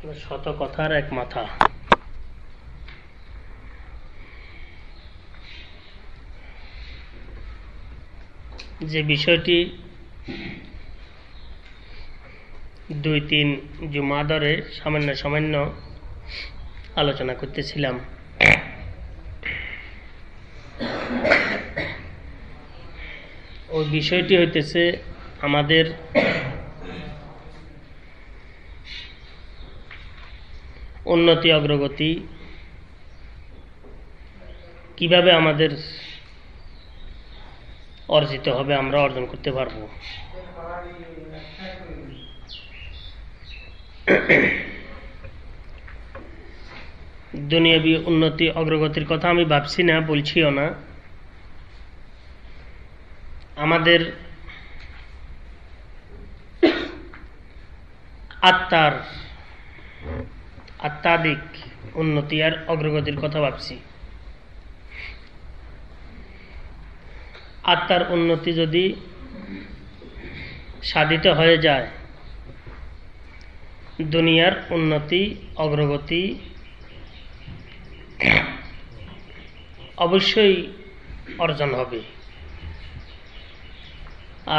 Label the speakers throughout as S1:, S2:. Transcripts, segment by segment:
S1: শত কথার এক মাথা। যে বিষয়টি 2-3 জুমা ধরে সামান্য আলোচনা করতেছিলাম, ওই বিষয়টি হইতেছে আমাদের উন্নতি অগ্রগতি কিভাবে আমাদের অর্জিত হবে, আমরা অর্জন করতে পারব। দুনিয়াবী উন্নতি অগ্রগতির কথা আমি ভাবছি না, বলছিও না। আমাদের আত্মাদিক উন্নতি আর অগ্রগতির কথা ভাবছি। আত্মার উন্নতি যদি সাধিত হয়ে যায়, দুনিয়ার উন্নতি অগ্রগতি অবশ্যই অর্জন হবে।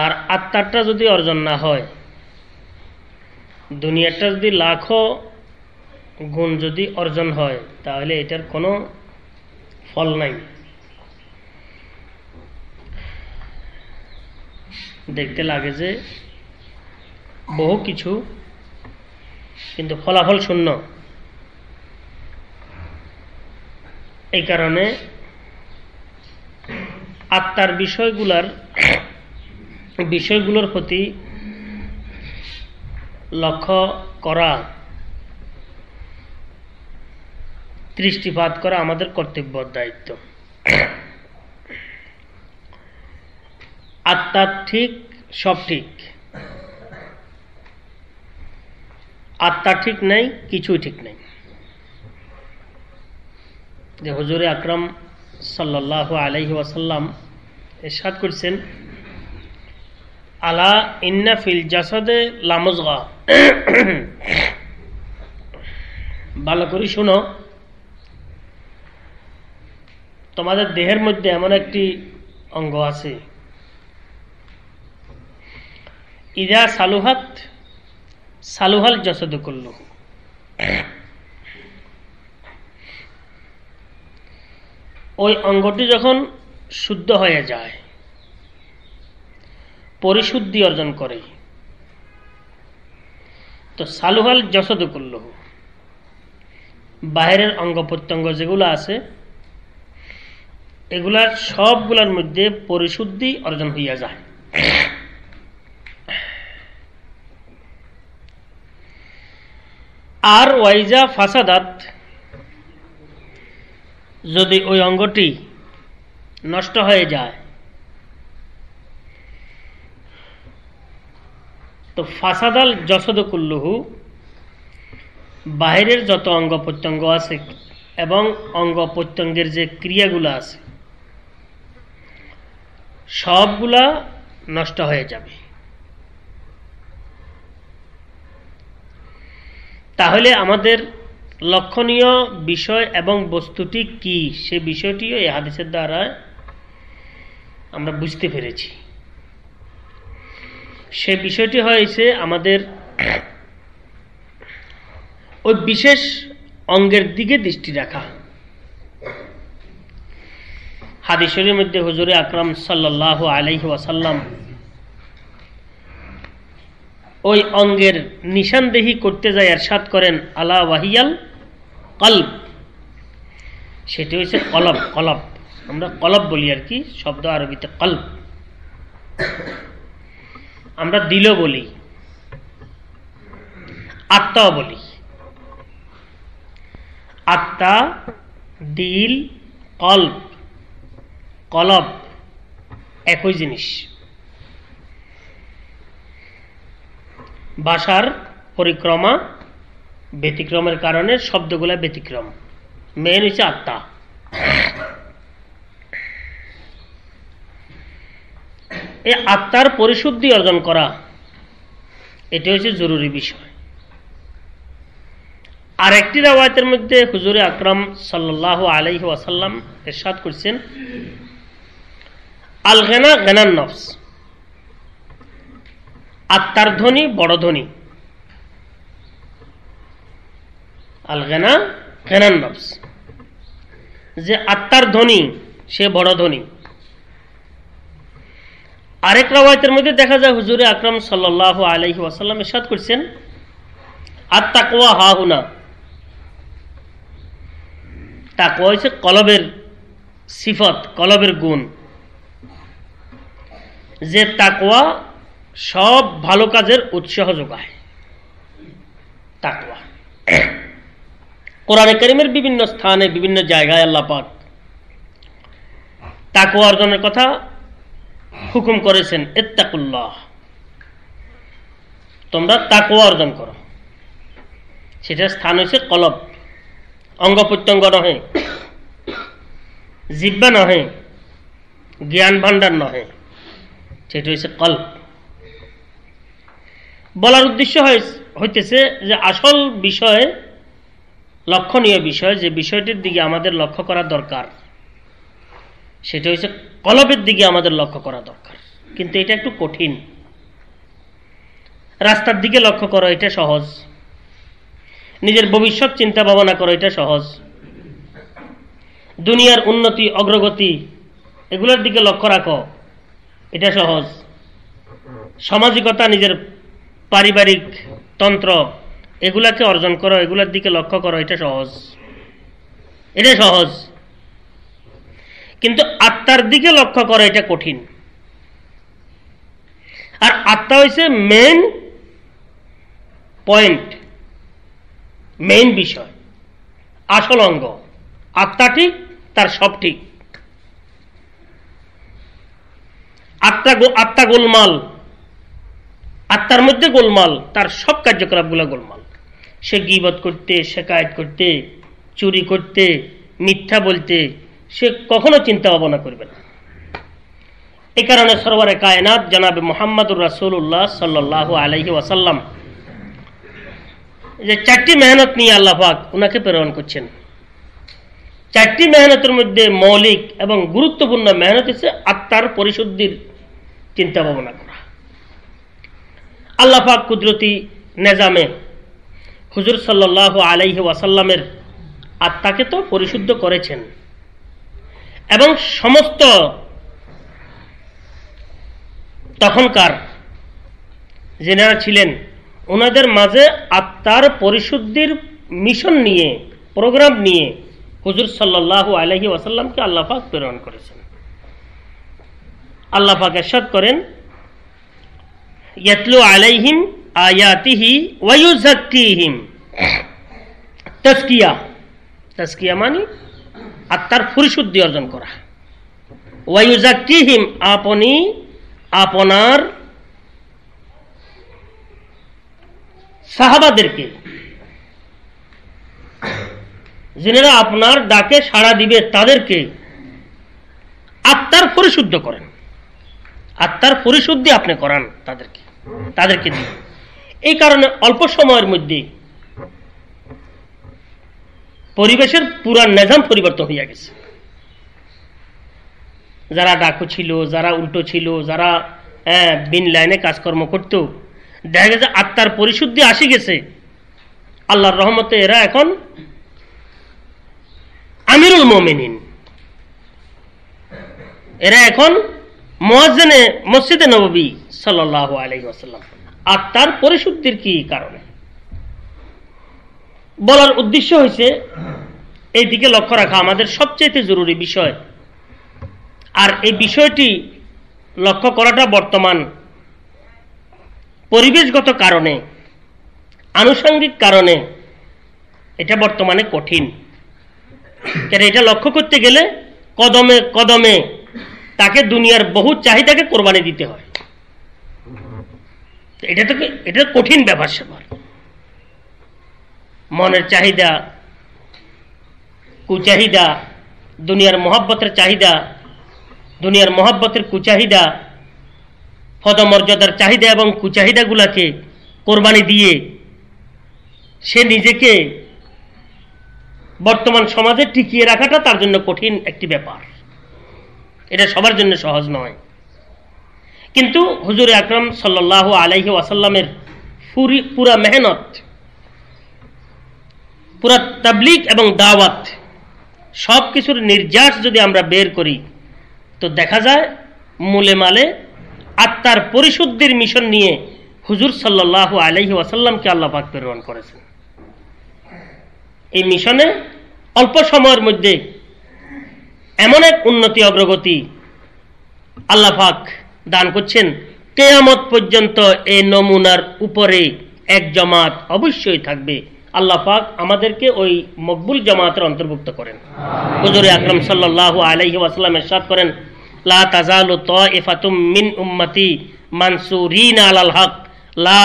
S1: আর আত্মারটা যদি অর্জন না হয়, দুনিয়াটা যদি লাখো গুণ যদি অর্জন হয়, তাহলে এটার কোনো ফল নাই। দেখতে লাগে যে বহু কিছু, কিন্তু ফলাফল শূন্য। এই কারণে আত্মার বিষয়গুলোর প্রতি লক্ষ্য করা, দৃষ্টিপাত করা আমাদের কর্তব্য, দায়িত্ব। আত্মা ঠিক, সব ঠিক। আত্মা ঠিক নাই, কিছুই ঠিক নাই। যে হুজুরে আকরাম সাল্লাল্লাহু আলাইহি ওয়াসাল্লাম ইরশাদ করেছেন, আলা ইন্না ফিল জাসাদে লামুজগা, ভালো করে শুনো, তোমাদের দেহের মধ্যে এমন একটি অঙ্গ আছে, ইযা সালুহাত সালুহাল জাসাদু কুল্লুহু। ওই অঙ্গটি যখন শুদ্ধ হয়ে যায়, পরিশুদ্ধি অর্জন করে, তো সালুহাল জাসাদু কুল্লুহু, বাহিরের অঙ্গ প্রত্যঙ্গ যেগুলো আছে এগুলার সবগুলোর মধ্যে পরিশুদ্ধি অর্জন হইয়া যায়। আর ওয়াইজা ফাসাদাত, যদি ওই অঙ্গটি নষ্ট হয়ে যায়, তো ফাসাদাল জাসাদু কুল্লুহু, বাহিরের যত অঙ্গ প্রত্যঙ্গ আছে এবং অঙ্গ প্রত্যঙ্গের যে ক্রিয়াগুলো আছে সবগুলা নষ্ট হয়ে যাবে। তাহলে আমাদের লক্ষণীয় বিষয় এবং বস্তুটি কি, সে বিষয়টিও এই হাদিসের দ্বারা আমরা বুঝতে পেরেছি। সে বিষয়টি হয়েছে আমাদের ওই বিশেষ অঙ্গের দিকে দৃষ্টি রাখা। হাদিসের মধ্যে হুজুরে আকরাম সাল্লাল্লাহু আলাইহি ওয়াসাল্লাম ওই অঙ্গের নিশানদেহি করতে যায় ইরশাদ করেন, আলা ওয়াহিয়াল কলব, সেটি হচ্ছে কলব। কলব আমরা কলব বলি আর কি, শব্দ আরবিতে কলব। আমরা দিল বলি, আত্মাও বলি। আত্মা, দিল, কলব, কলব একই জিনিস। ভাষার পরিক্রমা ব্যতিক্রমের কারণে শব্দগুলা ব্যতিক্রম। মেন হচ্ছে আত্মা। এই আত্মার পরিশুদ্ধি অর্জন করা, এটা হচ্ছে জরুরি বিষয়। আর একটি রাওয়ায়াতের মধ্যে হুজুরে আকরাম সাল্লাল্লাহু আলাইহি ওয়াসাল্লাম ইরশাদ করেছেন, আল গিনা গিনান নফস, আত্মার ধনী বড় ধনী। আল গিনা গিনান নফস, যে আত্মার ধনী সে বড় ধনী। আরেক রাওয়ায়াতের মধ্যে দেখা যায় হুজুরে আকরাম সাল্লাল্লাহু আলাইহি ওয়াসাল্লাম ইরশাদ করেছেন, আত-তাকওয়া হাহুনা, তাকওয়া হচ্ছে কলবের সিফত, কলবের গুণ। যে তাকওয়া সব ভালো কাজের উৎসাহ যোগায়। তাকওয়া কোরআনে কারীমের বিভিন্ন স্থানে বিভিন্ন জায়গায় আল্লাহ পাক তাকওয়া অর্জনের কথা হুকুম করেছেন, ইত্তাকুল্লাহ, তোমরা তাকওয়া অর্জন করো। সেটার স্থান হচ্ছে কলব, অঙ্গ প্রত্যঙ্গ নহে, জিহ্বা নহে, জ্ঞান ভান্ডার নহে, সেটা হচ্ছে কলব। বলার উদ্দেশ্য হইতেছে যে আসল বিষয়, লক্ষণীয় বিষয়, যে বিষয়টির দিকে আমাদের লক্ষ্য করা দরকার, সেটা হচ্ছে কলবের দিকে আমাদের লক্ষ্য করা দরকার। কিন্তু এটা একটু কঠিন। রাস্তার দিকে লক্ষ্য করো, এটা সহজ। নিজের ভবিষ্যৎ চিন্তা ভাবনা করো, এটা সহজ। দুনিয়ার উন্নতি অগ্রগতি এগুলোর দিকে লক্ষ্য রাখো, এটা সহজ। সামাজিকতা, নিজের পারিবারিক তন্ত্র এগুলাকে অর্জন করো, এগুলোর দিকে লক্ষ্য করো, এটা সহজ, এটা সহজ। কিন্তু আত্মার দিকে লক্ষ্য করো, এটা কঠিন। আর আত্মা হচ্ছে মেইন পয়েন্ট, মেইন বিষয়, আসল অঙ্গ। আত্মা ঠিক, তার সব ঠিক। আত্মা গোলমাল, আত্মার মধ্যে গোলমাল, তার সব কার্যকলাপগুলো গোলমাল। সে গীবত করতে, শিকায়েত করতে, চুরি করতে, মিথ্যা বলতে সে কখনো চিন্তা ভাবনা করবে না। এই কারণে সরওয়ারে কায়নাত জনাবে মুহাম্মদুর রাসূলুল্লাহ সাল্লাল্লাহু আলাইহি ওয়াসাল্লাম যে 4টি মেহনত নিয়ে আল্লাহ পাক উনাকে প্রেরণ করছেন। 4টি মেহনতের মধ্যে মৌলিক এবং গুরুত্বপূর্ণ মেহনত হচ্ছে আত্মার পরিশুদ্ধির চিন্তা ভাবনা করা। আল্লাহ পাক কুদরতি নিজামে হুজুর সাল্লাল্লাহু আলাইহি ওয়াসাল্লামের আত্মাকে তো পরিশুদ্ধ করেছেন, এবং সমস্ত তখনকার যারা ছিলেন ওনাদের মাঝে আত্মার পরিশুদ্ধির মিশন নিয়ে, প্রোগ্রাম নিয়ে হুজুর সাল্লাল্লাহু আলাইহি ওয়াসাল্লামকে আল্লাহ পাক প্রেরণ করেছেন। আল্লাহ পাক ইরশাদ করেন, ইয়াতলু আলাইহিম আয়াতিহি ওয়া ইউযাক্কিহিম। তাজকিয়া, তাজকিয়া মানে আত্মার পরিশুদ্ধি অর্জন করা। ওয়া ইউযাক্কিহিম, আপনি আপনার সাহাবাদেরকে, যারা আপনার ডাকে সাড়া দিবে তাদেরকে আত্মার পরিশুদ্ধ করেন। আত্মার পরিশুদ্ধি আপনি করান তাদেরকে দিয়ে। এই কারণে অল্প সময়ের মধ্যে পরিবেশের পুরা নিজাম পরিবর্তন হইয়া গেছে। যারা ডাকু ছিল, যারা উল্টো ছিল, যারা বিন লাইনে কাজকর্ম করত, দেখা গেছে আত্মার পরিশুদ্ধি আসি গেছে। আল্লাহর রহমতে এরা এখন আমিরুল মুমিনিন, এরা এখন মুয়াজ্জিনে মসজিদে নববী সাল্লাল্লাহু আলাইহি ওয়াসাল্লাম। আত্মার পরিশুদ্ধির কি কারণে বলার উদ্দেশ্য হয়েছে এই দিকে লক্ষ্য রাখা আমাদের সবচেয়ে জরুরি বিষয়। আর এই বিষয়টি লক্ষ্য করাটা বর্তমান পরিবেশগত কারণে, আনুষঙ্গিক কারণে এটা বর্তমানে কঠিন। কারণ এটা লক্ষ্য করতে গেলে কদমে কদমে তাকে দুনিয়ার বহু চাহিদাকে কোরবানি দিতে হয়। এটা কঠিন ব্যাপার স্যাপার। মনের চাহিদা, কুচাহিদা, দুনিয়ার মহব্বতের চাহিদা, দুনিয়ার মহব্বতের কুচাহিদা, পদমর্যাদার চাহিদা এবং কুচাহিদাগুলাকে কোরবানি দিয়ে সে নিজেকে বর্তমান সমাজে টিকিয়ে রাখাটা তার জন্য কঠিন একটি ব্যাপার, এটা সবার জন্য সহজ নয়। কিন্তু হুজুর আকরাম সাল্লাল্লাহু আলাইহি ওয়াসাল্লামের পুরা মেহনত, পুরা তাবলীগ এবং দাওয়াত সব কিছুর নির্যাস যদি আমরা বের করি তো দেখা যায় মূলে মালে আত্মার পরিশুদ্ধির মিশন নিয়ে হুজুর সাল্লাল্লাহু আলাইহি ওয়াসাল্লামকে আল্লাহ পাক প্রেরণ করেছেন। এই মিশনে অল্প সময়ের মধ্যে এমন এক উন্নতি অগ্রগতি আল্লাহ পাক দান করছেন, কিয়ামত পর্যন্ত এই নমুনার উপরে এক জামাত অবশ্যই থাকবে। আল্লাহ পাক আমাদেরকে ওই মকবুল জামাতের অন্তর্ভুক্ত করেন। হুজুর আকরাম সাল্লাল্লাহু আলাইহি ওয়াসাল্লাম ইরশাদ করেন, লা তাজালু তাইফাতুম মিন উম্মতি মানসুরিনা আলাল হক লা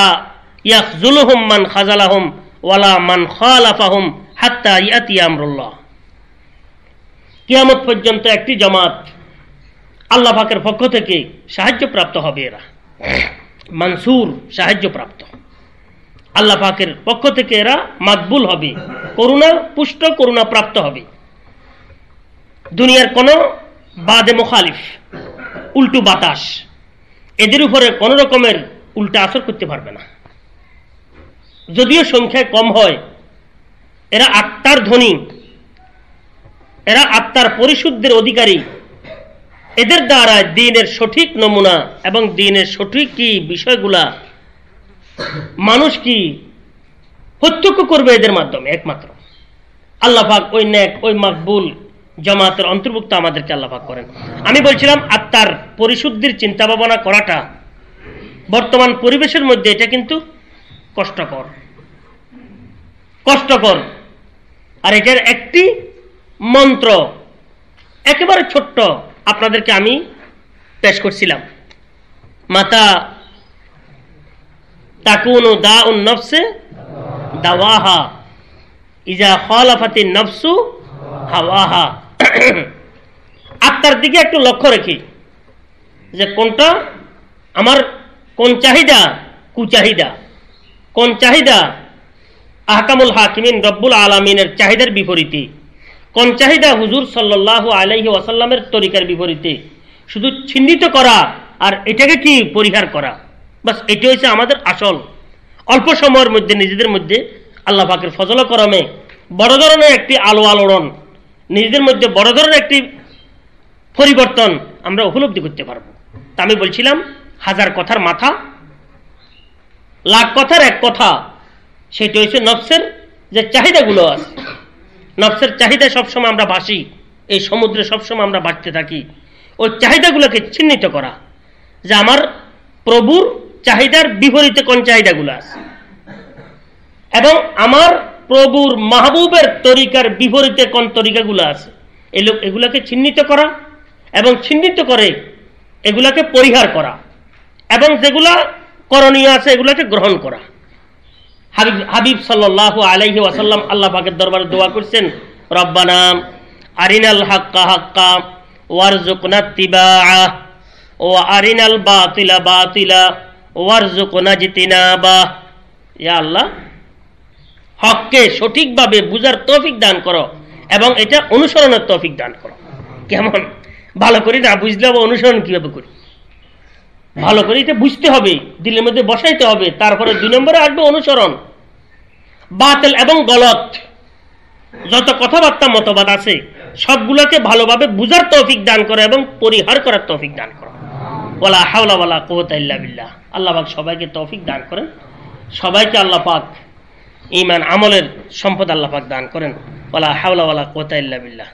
S1: ইয়াখযুলুহুম মান খাযালাহুম ওয়ালা মান খালাফাহুম হাত্তা ইয়াতি আমরুল্লাহ। কিয়ামত পর্যন্ত একটি জামাত আল্লাহ পাকের পক্ষ থেকে সাহায্যপ্রাপ্ত হবে। এরা মানসুর, সাহায্যপ্রাপ্ত, আল্লাহ পাকের পক্ষ থেকে এরা মাকবুল হবে, করুণা পুষ্ট, করুণা প্রাপ্ত হবে। দুনিয়ার কোন বাদে মুখালিফ, উল্টো বাতাস এদের উপরে কোন রকমের উল্টা আসর করতে পারবে না। যদিও সংখ্যায় কম হয়, এরা আত্মার ধনী, এরা আত্মার পরিশুদ্ধের অধিকারী। এদের দ্বারা দ্বীনের সঠিক নমুনা এবং দ্বীনের সঠিক কি বিষয়গুলা মানুষ কি প্রত্যক্ষ করবে এদের মাধ্যমে একমাত্র আল্লাহ পাক ওই নেক, ওই মাকবুল জামাতের অন্তর্ভুক্ত আমাদেরকে আল্লাহ পাক করেন। আমি বলছিলাম আত্মার পরিশুদ্ধির চিন্তা ভাবনা করাটা বর্তমান পরিবেশের মধ্যে এটা কিন্তু কষ্টকর, আর এটার একটি মন্ত্র একেবারে ছোট্ট আপনাদেরকে আমি পেশ করছিলাম, মাতা তাকুনু দাউন নফসে দাওয়াহা ইজা খালাফাতিন নফসু হাওয়াহা। আত্মার দিকে একটু লক্ষ্য রেখি যে কোনটা আমার, কোন চাহিদা কুচাহিদা, কোন চাহিদা আহকামুল হাকিমিন রব্বুল আলামিনের চাহিদার বিপরীতে, কোন চাহিদা হুজুর সাল্লাল্লাহু আলাইহি ওয়াসাল্লামের তরিকার বিপরীতে। শুধু চিহ্নিত করা আর এটাকে কি পরিহার করা, বাস এটা হচ্ছে আমাদের আসল। অল্প সময়ের মধ্যে নিজেদের মধ্যে আল্লাহ পাকের ফজল করমে বড় ধরনের একটি আলো আলোড়ন, নিজেদের মধ্যে বড় ধরনের একটি পরিবর্তন আমরা উপলব্ধি করতে পারবো। তা আমি বলছিলাম হাজার কথার মাথা, লাখ কথার এক কথা, সেটা হচ্ছে নফসের যে চাহিদাগুলো আছে। নফসের চাহিদা সবসময় আমরা ভাসি, এই সমুদ্রে সবসময় আমরা বাঁচতে থাকি। ওই চাহিদাগুলোকে চিহ্নিত করা যে আমার প্রভুর চাহিদার বিপরীতে কোন চাহিদাগুলো আছে, এবং আমার প্রভুর মাহবুবের তরিকার বিপরীতে কোন তরিকাগুলো আছে, এগুলাকে চিহ্নিত করা এবং চিহ্নিত করে এগুলাকে পরিহার করা, এবং যেগুলা করণীয় আছে এগুলাকে গ্রহণ করা। হাবিব সাল্লাল্লাহু আলাইহি ওয়াসাল্লাম আল্লাহ পাকের দরবারে দোয়া করছেন, রব্বানা আরিনাল হাক্কা হাক্কা ওয়ারযুকনা ইত্তিবাআ ওয়া আরিনাল বাতিলা বাতিলা ওয়ারযুকনা ইজতিনাবা। ইয়া আল্লাহ, হককে সঠিকভাবে বুঝার তৌফিক দান করো এবং এটা অনুসরণের তৌফিক দান করো। কেমন ভালো করি না বুঝলে অনুসরণ কিভাবে করি, ভালো করে এটা বুঝতে হবে, দিলের মধ্যে বসাইতে হবে, তারপরে 2 নম্বরে আসবে অনুসরণ। বাতিল এবং গলত যত কথাবার্তা মতবাদ আছে সবগুলোকে ভালোভাবে বুঝার তৌফিক দান করো এবং পরিহার করার তৌফিক দান করো। ওয়ালা হাওলা ওয়ালা কুওয়াতা ইল্লা বিল্লাহ। আল্লাহ পাক সবাইকে তৌফিক দান করেন, সবাইকে আল্লাহ পাক ঈমান আমলের সম্পদ আল্লাহ পাক দান করেন। ওয়ালা হাওলা ওয়ালা কুওয়াতা ইল্লা বিল্লাহ।